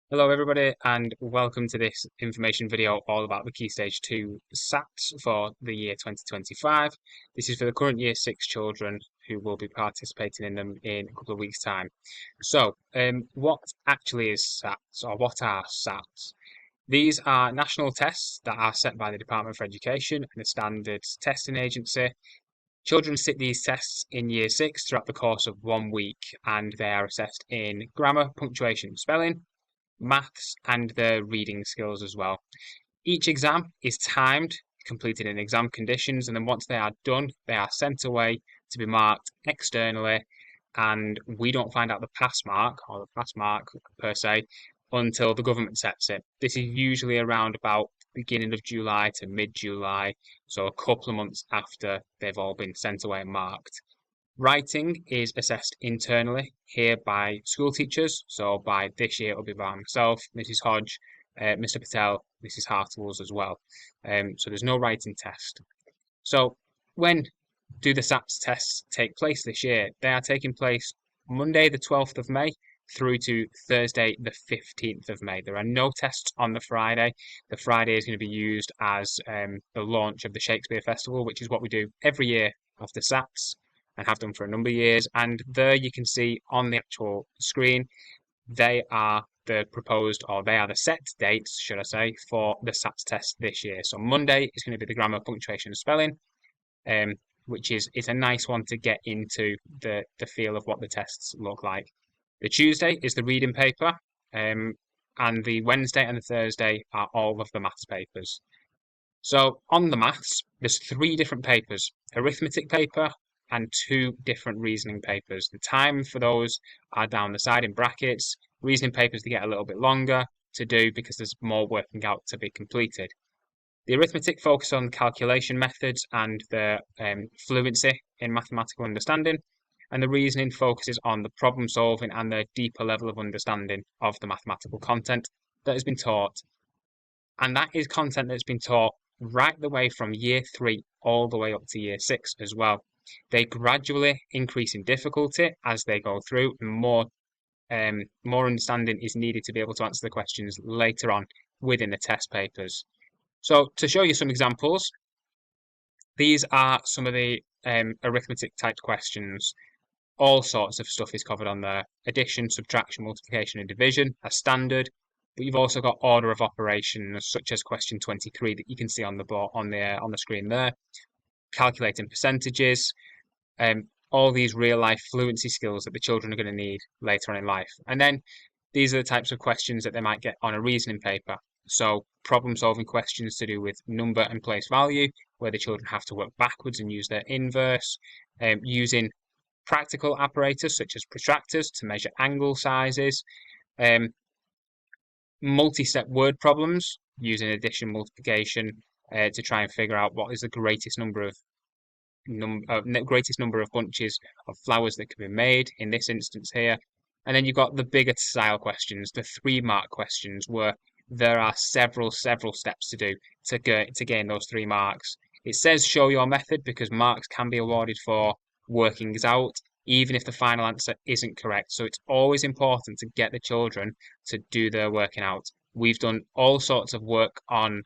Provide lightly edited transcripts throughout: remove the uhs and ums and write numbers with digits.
Hello everybody and welcome to this information video all about the Key Stage 2 SATS for the year 2025. This is for the current Year 6 children who will be participating in them in a couple of weeks' time. So, what actually is SATS, or what are SATS? These are national tests that are set by the Department for Education and the Standards Testing Agency. Children sit these tests in Year 6 throughout the course of 1 week, and they are assessed in grammar, punctuation, spelling, maths, and the reading skills as well. Each exam is timed, completed in exam conditions, and then once they are done, they are sent away to be marked externally, and we don't find out the pass mark, or the pass mark per se, until the government sets it. This is usually around about beginning of July to mid-July, so a couple of months after they've all been sent away and marked. Writing is assessed internally here by school teachers. So by this year, it'll be by myself, Mrs. Hodge, Mr. Patel, Mrs. Hartles as well. So there's no writing test. So when do the SATS tests take place this year? They are taking place Monday, the 12th of May through to Thursday, the 15th of May. There are no tests on the Friday. The Friday is going to be used as the launch of the Shakespeare Festival, which is what we do every year after SATS and have done for a number of years. And there you can see on the actual screen, they are the proposed, or they are the set dates, should I say, for the SATS test this year. So Monday is going to be the grammar, punctuation, and spelling, which is a nice one to get into the feel of what the tests look like. The Tuesday is the reading paper, and the Wednesday and the Thursday are all of the maths papers. So on the maths, there's three different papers: arithmetic paper and two different reasoning papers. The time for those are down the side in brackets. Reasoning papers, they get a little bit longer to do because there's more working out to be completed. The arithmetic focuses on calculation methods and the fluency in mathematical understanding, and the reasoning focuses on the problem solving and the deeper level of understanding of the mathematical content that has been taught. And that is content that's been taught right the way from Year 3 all the way up to Year 6 as well. They gradually increase in difficulty as they go through, and more understanding is needed to be able to answer the questions later on within the test papers. So to show you some examples, these are some of the arithmetic type questions. All sorts of stuff is covered on there: addition, subtraction, multiplication, and division as standard. But you've also got order of operations, such as question 23 that you can see on the board on the screen there. Calculating percentages, all these real life fluency skills that the children are going to need later on in life. And then these are the types of questions that they might get on a reasoning paper. So problem solving questions to do with number and place value, where the children have to work backwards and use their inverse, using practical apparatus such as protractors to measure angle sizes, multi-step word problems using addition, multiplication to try and figure out what is the greatest number of bunches of flowers that can be made in this instance here. And then you've got the bigger style questions, the 3-mark questions, where there are several steps to do to gain those 3 marks. It says show your method because marks can be awarded for workings out, even if the final answer isn't correct. So it's always important to get the children to do their working out. We've done all sorts of work on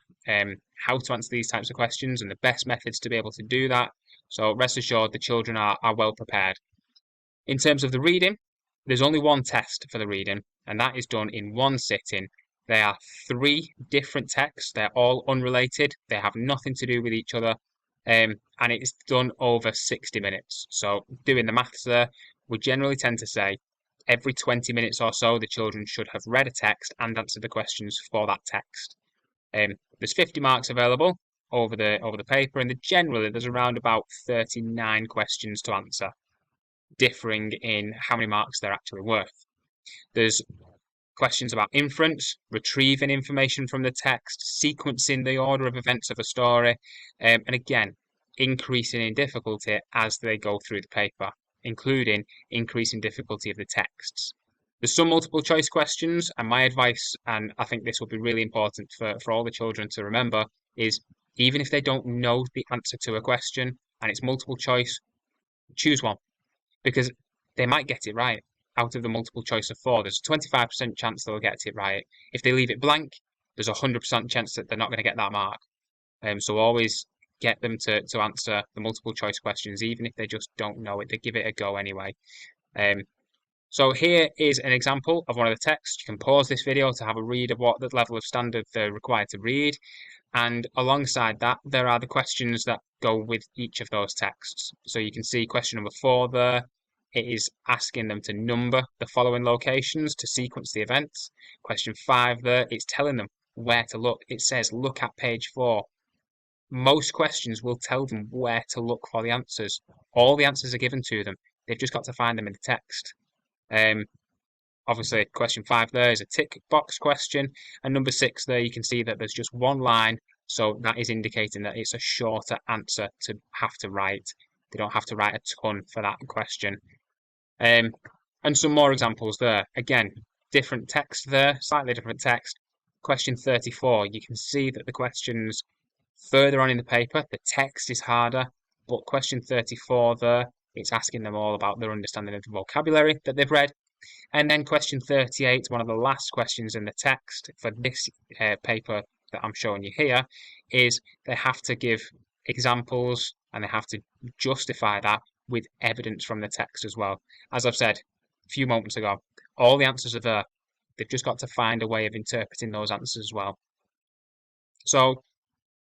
how to answer these types of questions and the best methods to be able to do that. So rest assured the children are well prepared. In terms of the reading, there's only one test for the reading, and that is done in one sitting. There are 3 different texts. They're all unrelated. They have nothing to do with each other. And it's done over 60 minutes. So doing the maths there, we generally tend to say every 20 minutes or so, the children should have read a text and answered the questions for that text. There's 50 marks available over the paper, and generally there's around about 39 questions to answer, differing in how many marks they're actually worth. There's questions about inference, retrieving information from the text, sequencing the order of events of a story, and again, increasing in difficulty as they go through the paper, including increasing difficulty of the texts. There's some multiple choice questions, and my advice, and I think this will be really important for all the children to remember, is even if they don't know the answer to a question and it's multiple choice, choose one, because they might get it right. out of the multiple choice of 4, there's a 25% chance they'll get it right. If they leave it blank, there's a 100% chance that they're not going to get that mark. So always get them to answer the multiple choice questions, even if they just don't know it. They give it a go anyway. So here is an example of one of the texts. You can pause this video to have a read of what the level of standard they're required to read. And alongside that, there are the questions that go with each of those texts. So you can see question number 4 there. It is asking them to number the following locations to sequence the events. Question 5 there, it's telling them where to look. It says, look at page 4. Most questions will tell them where to look for the answers. All the answers are given to them. They've just got to find them in the text. Obviously, question 5 there is a tick box question. And number 6 there, you can see that there's just one line. So that is indicating that it's a shorter answer to have to write. They don't have to write a ton for that question. And some more examples there. Again, different text there, slightly different text. Question 34, you can see that the questions further on in the paper, the text is harder, but question 34 there, it's asking them all about their understanding of the vocabulary that they've read. And then question 38, one of the last questions in the text for this paper that I'm showing you here, is they have to give examples and they have to justify that with evidence from the text as well. As I've said a few moments ago, all the answers are there. They've just got to find a way of interpreting those answers as well. So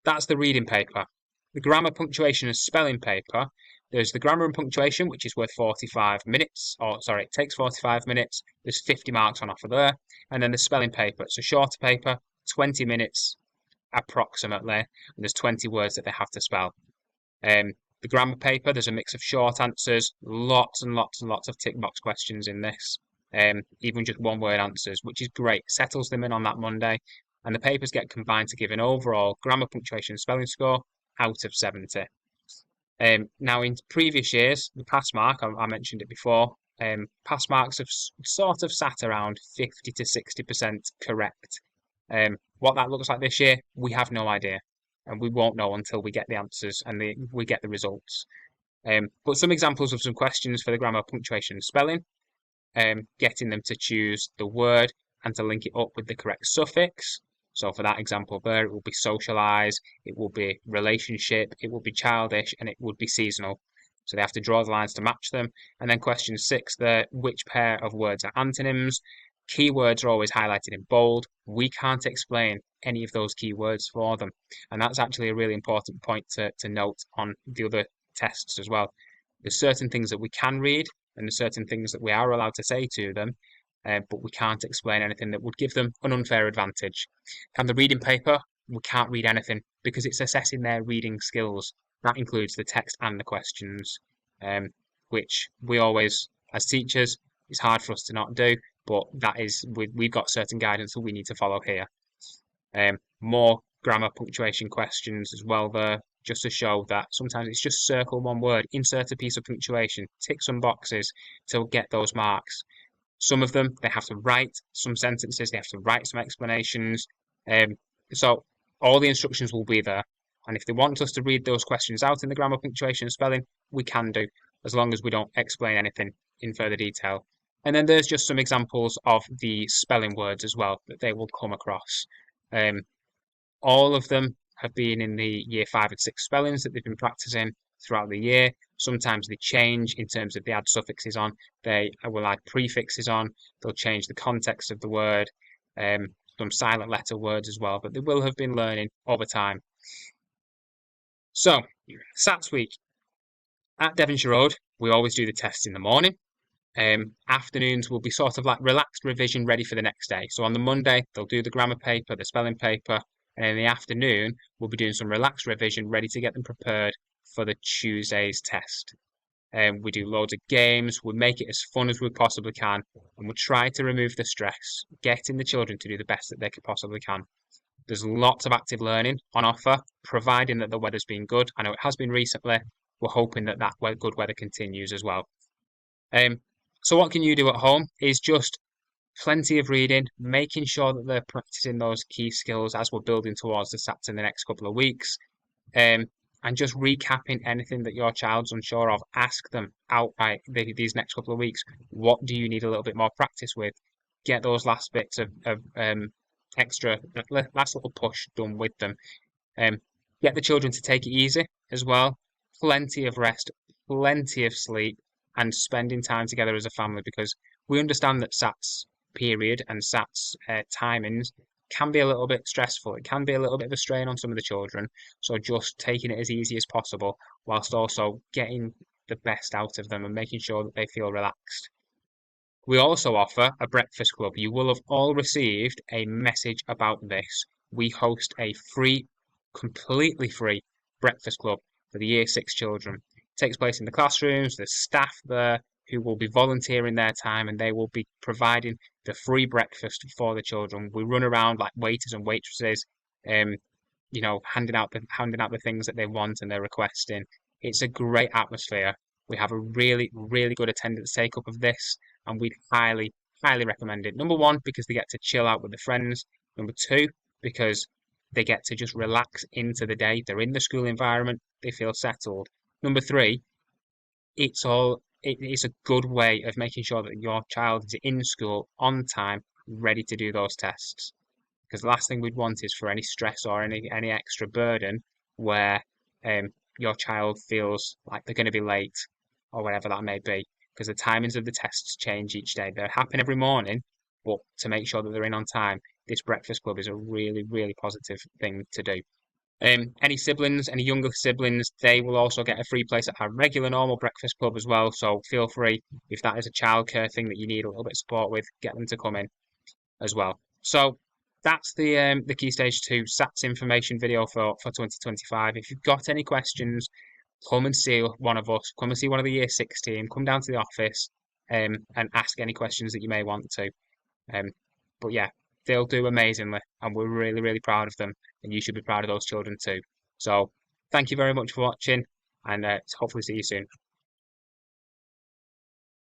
that's the reading paper. The grammar, punctuation and spelling paper, there's the grammar and punctuation, which is worth 45 minutes, it takes 45 minutes. There's 50 marks on offer there. And then the spelling paper, it's a shorter paper, 20 minutes approximately, and there's 20 words that they have to spell. The grammar paper, there's a mix of short answers, lots and lots and lots of tick box questions in this, even just one word answers, which is great, settles them in on that Monday. And the papers get combined to give an overall grammar, punctuation, and spelling score out of 70. Now, in previous years, the pass mark, I mentioned it before, pass marks have sort of sat around 50 to 60% correct. What that looks like this year, we have no idea. And we won't know until we get the answers and we get the results. But some examples of some questions for the grammar, punctuation, and spelling, getting them to choose the word and to link it up with the correct suffix. So for that example there, it will be socialise, it will be relationship, it will be childish, and it would be seasonal. So they have to draw the lines to match them. And then question 6 there, which pair of words are antonyms? Keywords are always highlighted in bold. We can't explain any of those keywords for them. And that's actually a really important point to note on the other tests as well. There's certain things that we can read and there's certain things that we are allowed to say to them, but we can't explain anything that would give them an unfair advantage. And the reading paper, we can't read anything because it's assessing their reading skills. That includes the text and the questions, which we always, as teachers, it's hard for us to not do, but that is, we've got certain guidance that we need to follow here. More grammar, punctuation questions as well there, just to show that sometimes it's just circle one word, insert a piece of punctuation, tick some boxes to get those marks. Some of them, they have to write some sentences, they have to write some explanations. So all the instructions will be there. And if they want us to read those questions out in the grammar, punctuation, and spelling, we can do, as long as we don't explain anything in further detail. And then there's just some examples of the spelling words as well that they will come across. All of them have been in the year 5 and 6 spellings that they've been practicing throughout the year. Sometimes they change in terms of they add suffixes on, they will add prefixes on, they'll change the context of the word, some silent letter words as well, but they will have been learning over time. So, SATS week. At Devonshire Road, we always do the tests in the morning. Afternoons will be sort of like relaxed revision ready for the next day. So on the Monday, they'll do the grammar paper, the spelling paper, and in the afternoon, we'll be doing some relaxed revision ready to get them prepared for the Tuesday's test. We do loads of games, we make it as fun as we possibly can, and we try to remove the stress, getting the children to do the best that they possibly can. There's lots of active learning on offer, providing that the weather's been good. I know it has been recently. We're hoping that good weather continues as well. So what can you do at home is just plenty of reading, making sure that they're practicing those key skills as we're building towards the SATs in the next couple of weeks. and just recapping anything that your child's unsure of. Ask them outright these next couple of weeks, what do you need a little bit more practice with? Get those last bits of extra, last little push done with them. Um, get the children to take it easy as well. Plenty of rest, plenty of sleep, and spending time together as a family, because we understand that SATS period and SATS timings can be a little bit stressful. It can be a little bit of a strain on some of the children. So just taking it as easy as possible, whilst also getting the best out of them and making sure that they feel relaxed. We also offer a breakfast club. You will have all received a message about this. We host a free, completely free breakfast club for the Year 6 children. It takes place in the classrooms. There's staff there who will be volunteering their time, and they will be providing the free breakfast for the children. We run around like waiters and waitresses, um, handing out the things that they want and they're requesting. It's a great atmosphere. We have a really, really good attendance take up of this, and we'd highly, highly recommend it. Number one, because they get to chill out with the friends. Number two, because they get to just relax into the day. They're in the school environment, they feel settled. Number three, it's a good way of making sure that your child is in school on time, ready to do those tests. Because the last thing we'd want is for any stress or any extra burden where your child feels like they're going to be late or whatever that may be. Because the timings of the tests change each day. They happen every morning, but to make sure that they're in on time, this breakfast club is a really, really positive thing to do. Any siblings, any younger siblings, they will also get a free place at our regular normal breakfast club as well. So feel free, if that is a childcare thing that you need a little bit of support with, get them to come in as well. So that's the Key Stage 2 SATS information video for 2025. If you've got any questions, come and see one of us. Come and see one of the Year 6 team. Come down to the office and ask any questions that you may want to. But yeah, they'll do amazingly, and we're really, really proud of them, and you should be proud of those children too. So thank you very much for watching, and hopefully see you soon.